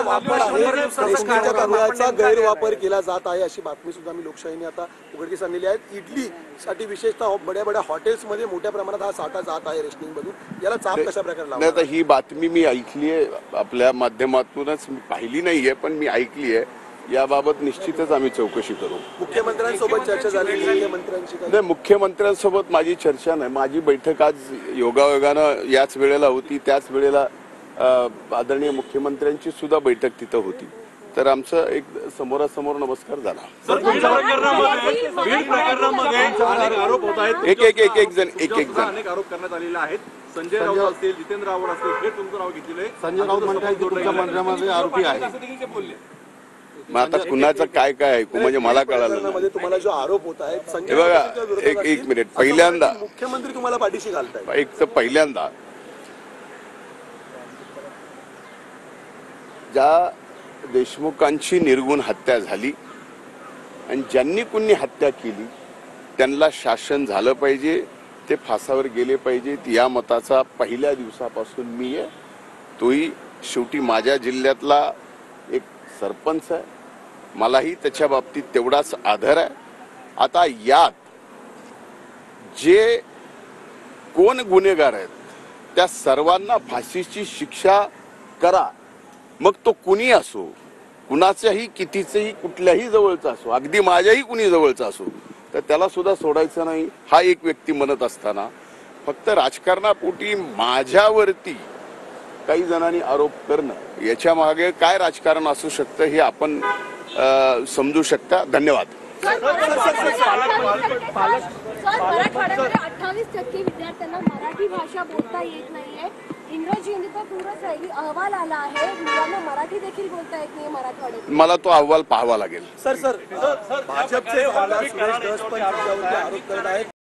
वापर आहे, एसटीच्या तांदळाचा गैरवापर केला जात आहे अशी बातमी सुद्धा मी लोकशाहीने आता उघडकीस आणलेली आहे। इडलीसाठी विशेषतः बड्या बड्या हॉटेल्समध्ये मोठ्या प्रमाणात हा साठा जात आहे रेशनिंगमधून, याला चाप कशा प्रकारे लावणार? नाही, तर ही बातमी मी ऐकली आहे, आपल्या माध्यमातूनच मी पाहिली नाहीये, पण मी ऐकली आहे। याबाबत निश्चितच आम्ही चौकशी करू। मुख्यमंत्र्यांसोबत चर्चा झाली? मुख्यमंत्र्यांची नाही, मुख्यमंत्र्यांसोबत माझी चर्चा नाही। माझी बैठक आज योगायोगानं याच वेळेला होती, त्याच वेळेला आदरणीय मुख्यमंत्र्यांची सुद्धा बैठक तिथं होती, तर आमचं एक समोरासमोर नमस्कार झाला। आरोप होत आहेत, एक जण अनेक आरोप करण्यात आलेले आहेत। संजय राऊत असतील, जितेंद्र आव्हाड असतील, हे तुमचं नाव घेतलेलं आहे। संजय राऊत म्हणतात तुमच्या मंत्र्यामध्ये आरोपी आहे। मग आता कुणाचं काय काय ऐकू, म्हणजे मला कळालं नाही। तुम्हाला जो आरोप होत आहे संजय बघा, एक मिनिट, पहिल्यांदा मुख्यमंत्री तुम्हाला पाठीशी घालताय। एक तर पहिल्यांदा ज्या देशमुखांची निर्गुण हत्या झाली आणि ज्यांनी कुणी हत्या केली त्यांना शासन झालं पाहिजे, ते फासावर गेले पाहिजेत, या मताचा पहिल्या दिवसापासून मी आहे। तोही शेवटी माझ्या जिल्ह्यातला एक सरपंच आहे, मलाही त्याच्या बाबतीत तेवढाच आदर आहे। आता यात जे कोण गुन्हेगार आहेत त्या सर्वांना फाशीची शिक्षा करा, मग तो कुणी असो, कुणाच्याही कितीचेही कुठल्याही जवळचा असो, अगदी माझ्याही कुणी जवळचा असो, तर त्याला सुद्धा सोडायचं नाही हा एक व्यक्ती म्हणत असताना फक्त राजकारणापोटी माझ्यावरती काही जणांनी आरोप करणं, याच्या मागे काय राजकारण असू शकतं हे आपण समजू शकता। धन्यवाद। मराठवाड्यामध्ये 28% विद्यार्थ्यांना मराठी भाषा बोलता येत नाहीये, इंग्रजी हिंदी तर दूरच राहिली, अहवाल आला आहे, मुलांना मराठी देखील बोलता येत नाही मराठवाड्यात। मला तो अहवाल पाहावा लागेल। सर भाजपचे आमदार सुरेश धस पण आरोप करत आहेत।